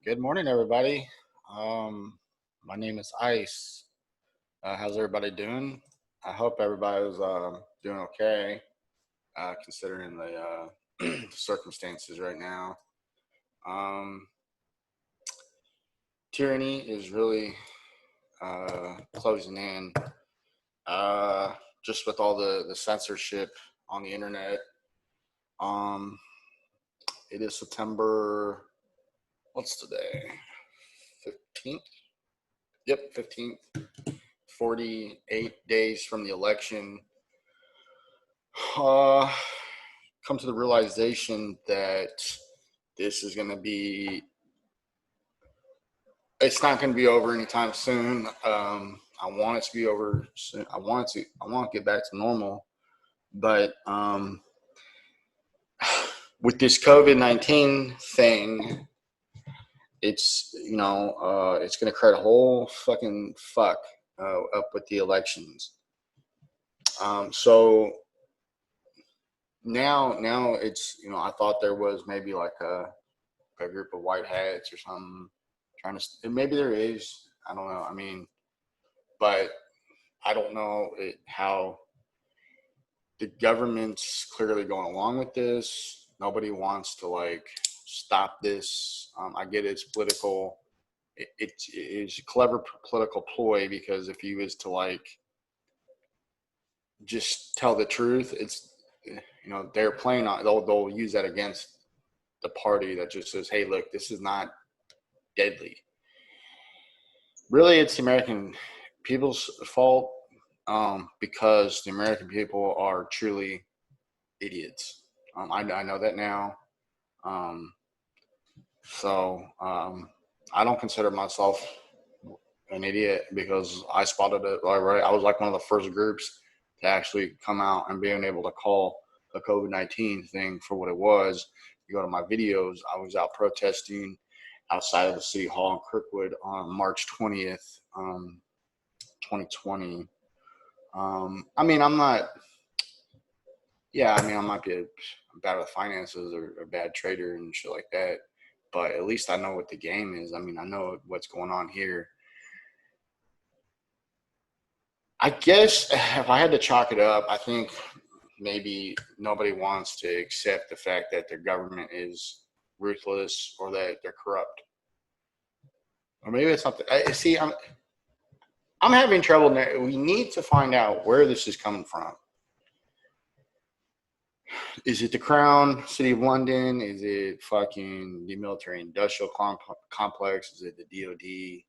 Good morning, everybody. My name is Ice. How's everybody doing? I hope everybody's doing okay, considering the circumstances right now. Um, Tyranny is really closing in, just with all the censorship on the internet. Um, it is September. What's today? 15th. Yep, 15th. 48 days from the election. Come to the realization that this is going to be, it's not going to be over anytime soon. I want it to be over soon. I want to get back to normal, but with this COVID-19 thing, it's it's going to create a whole fucking fuck up with the elections. So now it's, I thought there was maybe like a group of white hats or something trying to, maybe there is, I don't know, but I don't know how the government's clearly going along with this. Nobody wants to stop this. I get it's political. It is a clever political ploy, because if you was to just tell the truth, it's, they're playing on, they'll use that against the party that just says, hey, look, this is not deadly. Really, it's the American people's fault, because the American people are truly idiots. I know that now. I don't consider myself an idiot, because I spotted it right. I was like one of the first groups to actually come out and being able to call the COVID-19 thing for what it was. You go to my videos, I was out protesting outside of the city hall in Kirkwood on March 20th, 2020. I'm not, I might be bad with finances or a bad trader and shit like that, but at least I know what the game is. I know what's going on here. I guess if I had to chalk it up, I think maybe nobody wants to accept the fact that their government is ruthless or that they're corrupt. Or maybe it's something. I'm having trouble. We need to find out where this is coming from. Is it the Crown, City of London? Is it fucking the military industrial complex? Is it the DOD?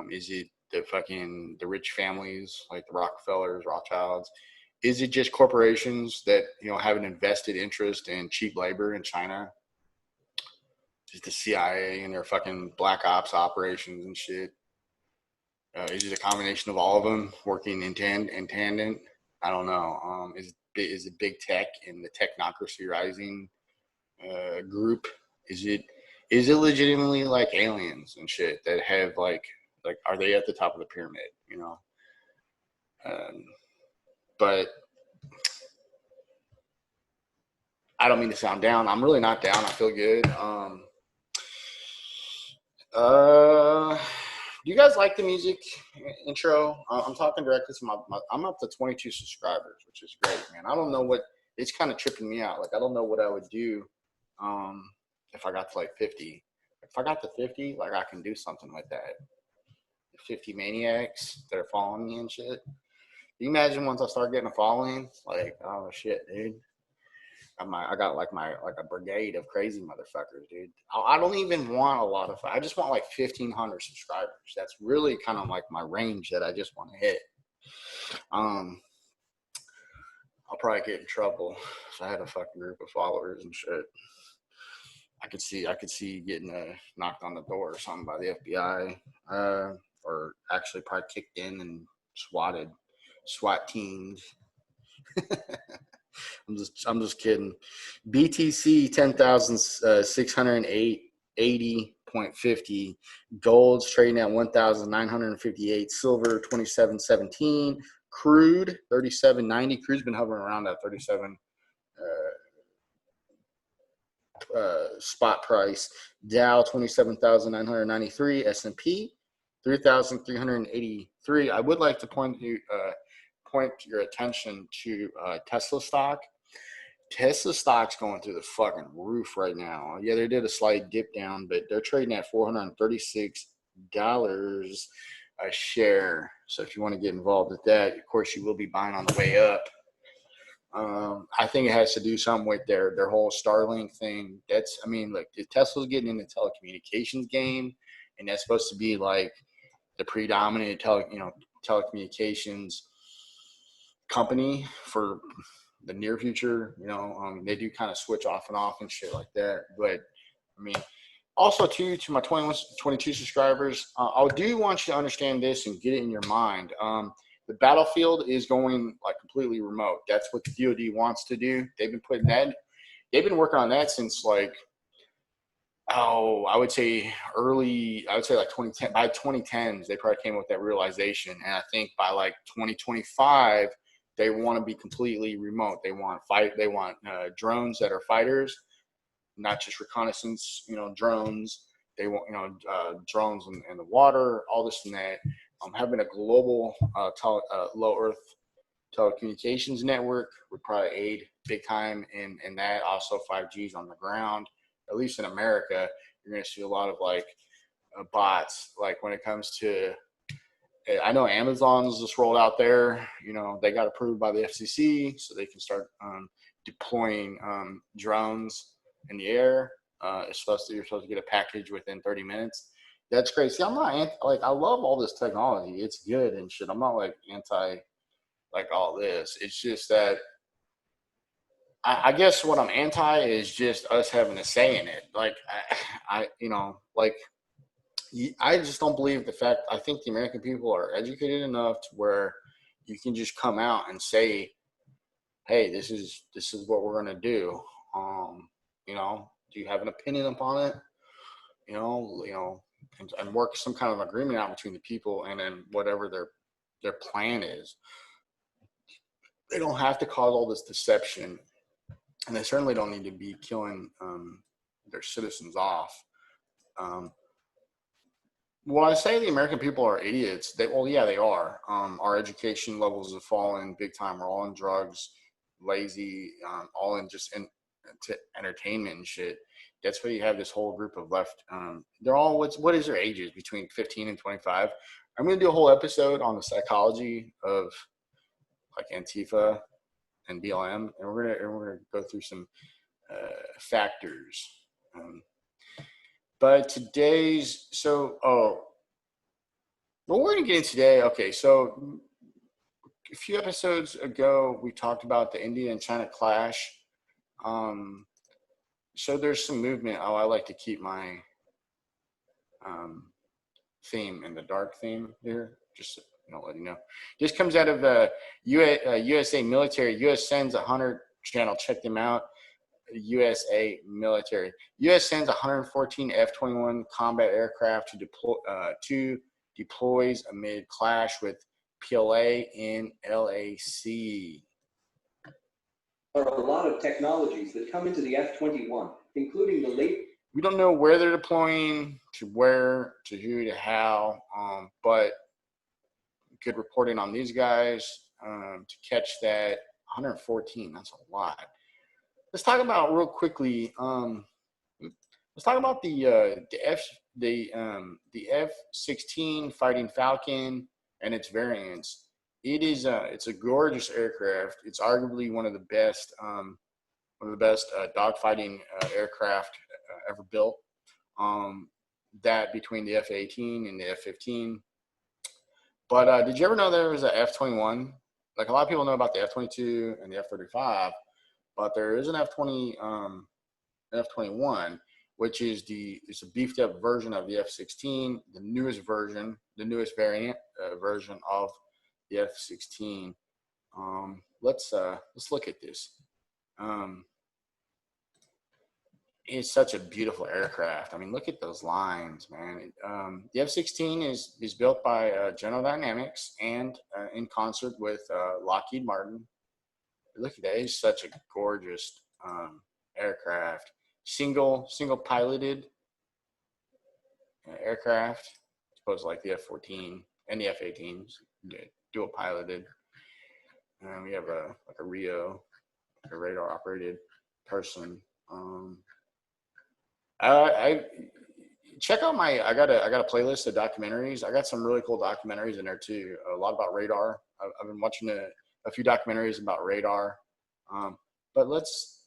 Is it the rich families like the Rockefellers, Rothschilds? Is it just corporations that have an invested interest in cheap labor in China? Is it the CIA and their fucking black ops operations and shit? Is it a combination of all of them working in tandem? I don't know. Is it big tech and the technocracy rising group? Is it legitimately like aliens and shit that have are they at the top of the pyramid? But I don't mean to sound down. I'm really not down. I feel good. Do you guys like the music intro? I'm talking directly to I'm up to 22 subscribers, which is great, man. I don't know what, it's kind of tripping me out. I don't know what I would do if I got to 50. If I got to 50, I can do something like that. 50 maniacs that are following me and shit. Can you imagine once I start getting a following? Oh shit, dude. I got a brigade of crazy motherfuckers, dude. I don't even want a lot of. I just want 1,500 subscribers. That's really kind of my range that I just want to hit. I'll probably get in trouble if I had a fucking group of followers and shit. I could see getting knocked on the door or something by the FBI, or actually probably kicked in and SWAT teams. I'm just kidding. BTC 10,680.50. Gold's trading at 1,958. Silver 27.17. Crude 37.90. Crude's been hovering around that 37 spot price. Dow 27,993, S&P 3,383. I would like to point your attention to Tesla stock. Tesla stock's going through the fucking roof right now. Yeah, they did a slight dip down, but they're trading at $436 a share. So if you want to get involved with that, of course, you will be buying on the way up. I think it has to do something with their whole Starlink thing. Look, Tesla's getting in the telecommunications game, and that's supposed to be like the predominant telecommunications company for the near future. They do kind of switch off and off and shit like that. But I mean, also to my 22 subscribers, I do want you to understand this and get it in your mind. The battlefield is going like completely remote. That's what the DoD wants to do. They've been working on that since I would say like 2010. By 2010s, they probably came up with that realization. And I think by like 2025, they want to be completely remote. They want drones that are fighters, not just reconnaissance, drones. They want, drones in the water, all this and that. Having a global low Earth telecommunications network would probably aid big time in that. Also, 5G's on the ground, at least in America. You're going to see a lot of bots. Like when it comes to, I know Amazon's just rolled out there. They got approved by the FCC, so they can start deploying drones in the air. You're supposed to get a package within 30 minutes. That's great. See, I'm not I love all this technology. It's good and shit. I'm not anti all this. It's just that I guess what I'm anti is just us having a say in it. I just don't believe the fact. I think the American people are educated enough to where you can just come out and say, "Hey, this is what we're gonna do." Do you have an opinion upon it? And work some kind of agreement out between the people, and then whatever their plan is. They don't have to cause all this deception, and they certainly don't need to be killing their citizens off. When I say the American people are idiots, they are. Our education levels have fallen big time. We're all on drugs, lazy, all in just to entertainment and shit. That's why you have this whole group of left. They're all what is their ages between 15 and 25. I'm gonna do a whole episode on the psychology of Antifa and BLM, and we're gonna go through some factors. But what we're gonna get into today. Okay, so a few episodes ago we talked about the India and China clash. So there's some movement. I like to keep my theme in the dark theme here. Just let you know. This comes out of USA military. U.S. sends 100 channel. Check them out. USA military. U.S. sends 114 F-21 combat aircraft to deploys amid clash with PLA in LAC. There are a lot of technologies that come into the F-21, including the late. We don't know where they're deploying, to where, to who, to how, but good reporting on these guys to catch that 114. That's a lot. Let's talk about real quickly. Let's talk about the F-16 Fighting Falcon and its variants. It's a gorgeous aircraft. It's arguably one of the best dogfighting aircraft ever built. That between the F-18 and the F-15. But did you ever know there was a F-21? Like a lot of people know about the F-22 and the F-35, but there is an F-21, which is it's a beefed up version of the F-16, the newest variant version of the F-16. Let's look at this. It's such a beautiful aircraft. I mean, look at those lines, man. The F-16 is built by General Dynamics and in concert with Lockheed Martin. Look at that. It's such a gorgeous aircraft. single piloted aircraft, as opposed to like the F-14 and the F-18s, dual piloted. And we have a Rio, a radar operated person. I check out I got a playlist of documentaries. I got some really cool documentaries in there too. A lot about radar. I've been watching a few documentaries about radar. But let's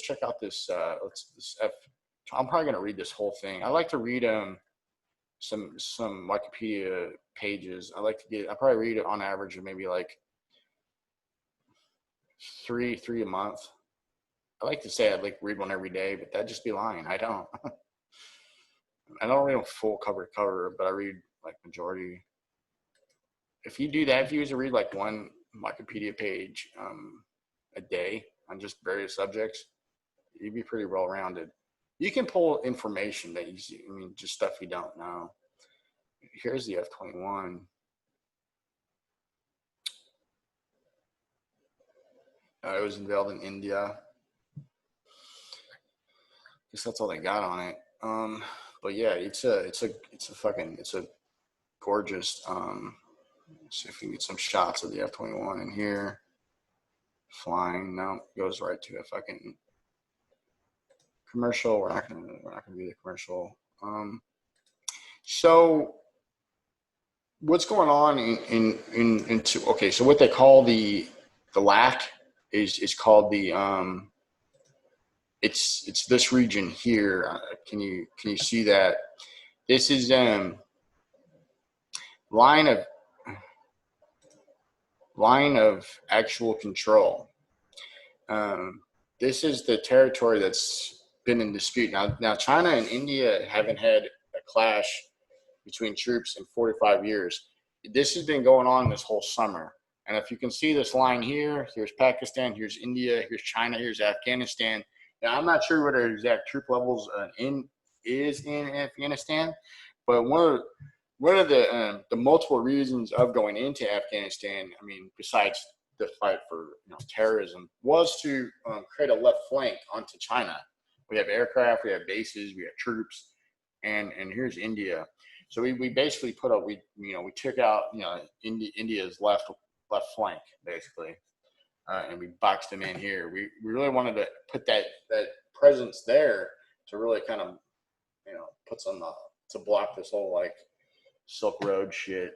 check out this I'm probably gonna read this whole thing. I like to read some Wikipedia pages. I probably read it on average of maybe like three a month. I like to say I'd like read one every day, but that'd just be lying. I don't. I don't read them full cover to cover, but I read like majority. If you do that, if you used to read like one Wikipedia page a day on just various subjects, you'd be pretty well rounded. You can pull information that you see, just stuff you don't know. Here's the F-21. It was unveiled in India. I guess that's all they got on it. But yeah, it's a gorgeous. Let's see if we can get some shots of the F-21 in here. Flying. No, goes right to a fucking commercial. We're not gonna do the commercial. So what's going on okay, so what they call the LAC is called the it's this region here. Can you see that? This is line of actual control. This is the territory that's been in dispute. Now China and India haven't had a clash between troops in 45 years. This has been going on this whole summer. And if you can see this line here, here's Pakistan, here's India, here's China, here's Afghanistan. Now, I'm not sure what our exact troop levels is in Afghanistan, but one of the multiple reasons of going into Afghanistan, besides the fight for terrorism, was to create a left flank onto China. We have aircraft, we have bases, we have troops, and here's India. So we basically we took out India's left flank basically, and we boxed them in here. We really wanted to put that presence there to really kind of put some to block this whole like Silk Road shit.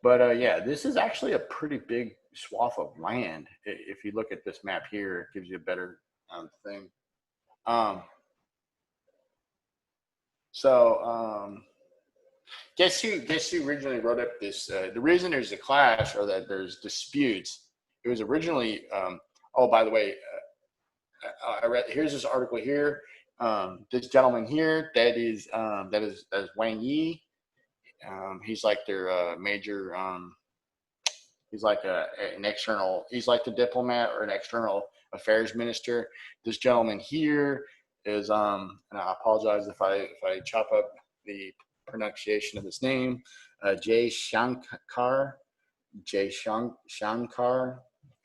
But yeah, this is actually a pretty big swath of land. If you look at this map here, it gives you a better thing. Guess who originally wrote up this? The reason there's a clash or that there's disputes. It was originally. Oh, by the way, I read. Here's this article here. This gentleman here, that is Wang Yi. He's like their major. He's like an external. He's like the diplomat or an external affairs minister. This gentleman here is. And I apologize if I chop up the pronunciation of his name. Jay Shankar.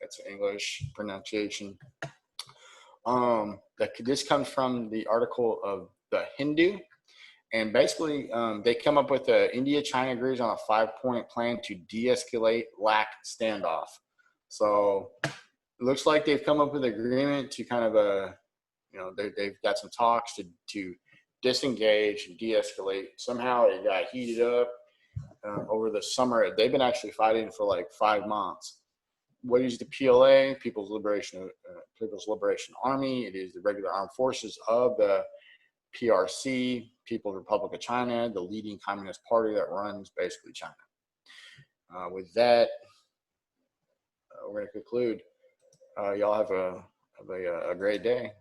That's an English pronunciation. This comes from the article of the Hindu, and basically they come up with India-China agrees on a 5-point plan to de-escalate LAC standoff. So it looks like they've come up with an agreement to kind of they've got some talks to disengage and de-escalate. Somehow it got heated up over the summer. They've been actually fighting for like 5 months. What is the PLA? People's Liberation Army. It is the regular armed forces of the PRC, People's Republic of China, the leading communist party that runs basically China. With that, we're going to conclude. Y'all have a great day.